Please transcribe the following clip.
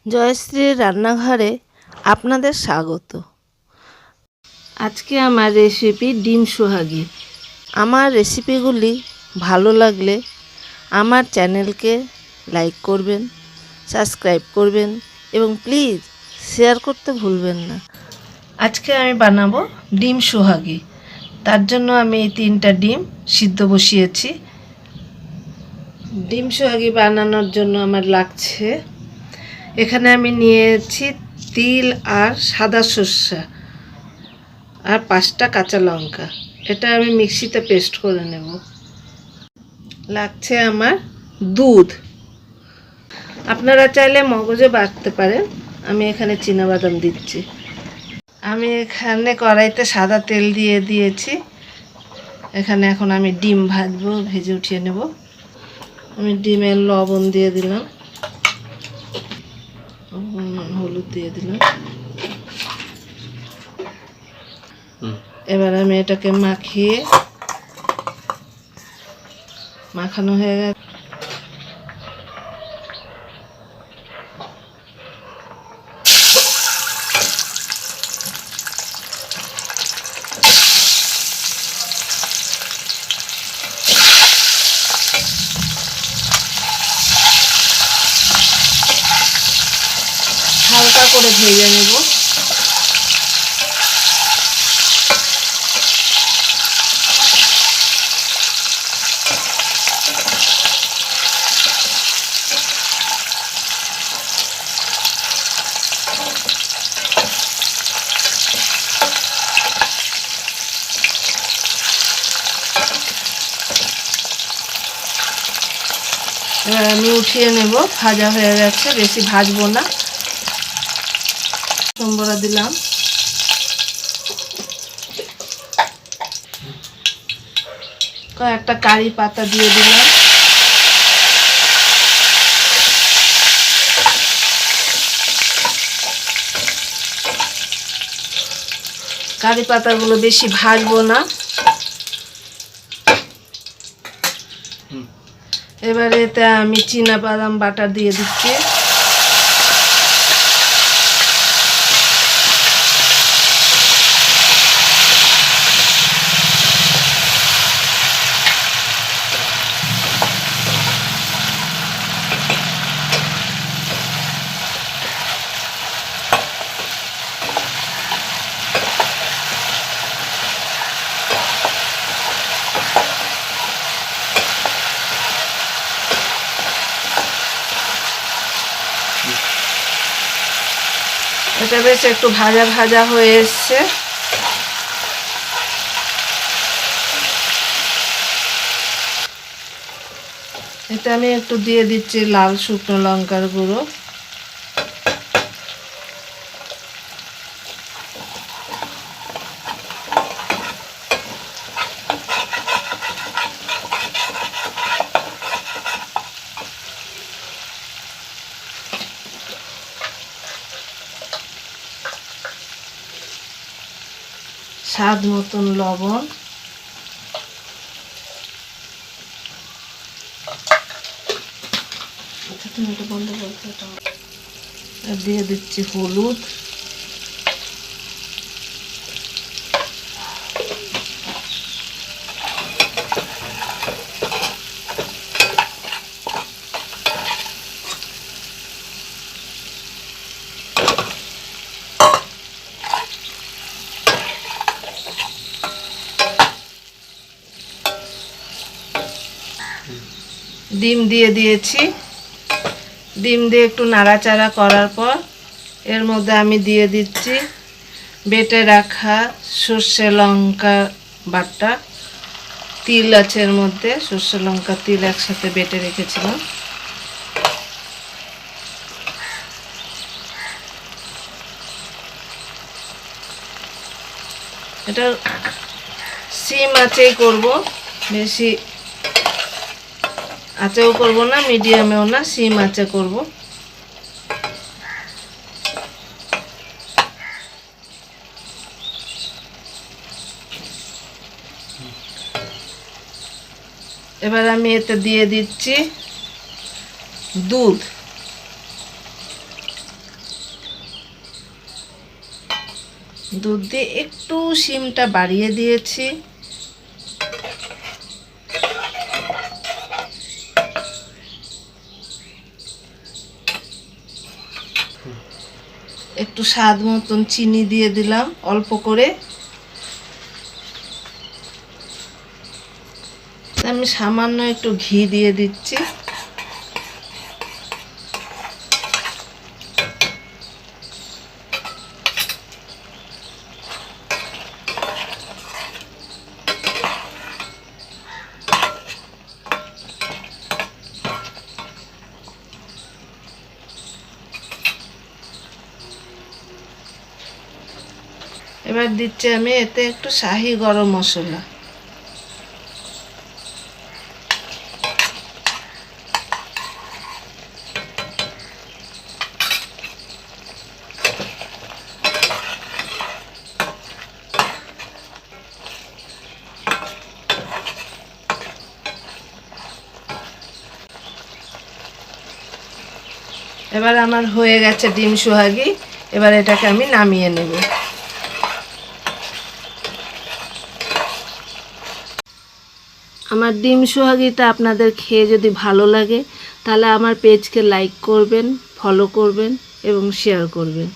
জয়শ্রীর রান্নাঘরে আপনাদের স্বাগত। আজকে আমার রেসিপি ডিম সোহাগী। আমার রেসিপিগুলি ভালো লাগলে আমার চ্যানেলকে লাইক করবেন, সাবস্ক্রাইব করবেন এবং প্লিজ শেয়ার করতে ভুলবেন না। আজকে আমি বানাবো ডিম সোহাগী। তার জন্য আমি এই 3টা ডিম সিদ্ধ বসিয়েছি। ডিম সোহাগী বানানোর জন্য আমার লাগছে, এখানে আমি নিয়েছি তিল আর সাদা সর্ষে আর 5টা কাঁচা লঙ্কা। এটা আমি মিক্সিতে পেস্ট করে নেব। লাগছে আমার দুধ, আপনারা চাইলে মগজে বাটতে পারেন, আমি এখানে চীনাবাদাম দিচ্ছি। আমি এখানে কড়াইতে সাদা তেল দিয়ে দিয়েছি। এখানে এখন আমি ডিম ভাজবো, ভেজে উঠিয়ে নেব। আমি ডিমের লবণ দিয়ে দিলাম, হলুদ দিয়ে দিলাম। এবার আমি এটাকে মাখানো হয়ে গেছে। হালকা করে ভেজে নেব। এবার আমি উঠিয়ে নেব, ভাজা হয়ে গেছে, বেশি ভাজবো না। সম্বরা দিলাম, কয়েকটা কারি পাতা দিয়ে দিলাম। কারি পাতাগুলো বেশি ভাজবো না। এবারে এতে আমি চীনাবাদাম বাটা দিয়ে দিচ্ছি। এটা বেশ একটু ভাজা ভাজা হয়ে এসছে। এটা আমি একটু দিয়ে দিচ্ছি লাল শুকনো লঙ্কার গুঁড়ো। স্বাদ মতন লবণ। দিয়ে দিচ্ছি হলুদ। ডিম দিয়ে দিয়েছি। ডিম দিয়ে একটু নাড়াচাড়া করার পর এর মধ্যে আমি দিয়ে দিচ্ছি বেটে রাখা সর্ষে লঙ্কা বাটা। তিল আছে এর মধ্যে, সর্ষে লঙ্কা তিল একসাথে বেটে রেখেছিলাম। এটা সিম আঁচেই করব, বেশি আঁচেও করব না, মিডিয়ামেও না, সিম আঁচে করব। এবার আমি এতে দিয়ে দিচ্ছি দুধ। দুধ দিয়ে একটু শিমটা বাড়িয়ে দিয়েছি। একটু স্বাদ মতন চিনি দিয়ে দিলাম অল্প করে। আমি সামান্য একটু ঘি দিয়ে দিচ্ছি। এবার দিচ্ছি আমি এতে একটু শাহি গরম মশলা। এবার আমার হয়ে গেছে ডিম সোহাগী। এবার এটাকে আমি নামিয়ে নেব। আমার ডিম সোহাগীটা আপনাদের খেয়ে যদি ভালো লাগে তাহলে আমার পেজকে লাইক করবেন, ফলো করবেন এবং শেয়ার করবেন।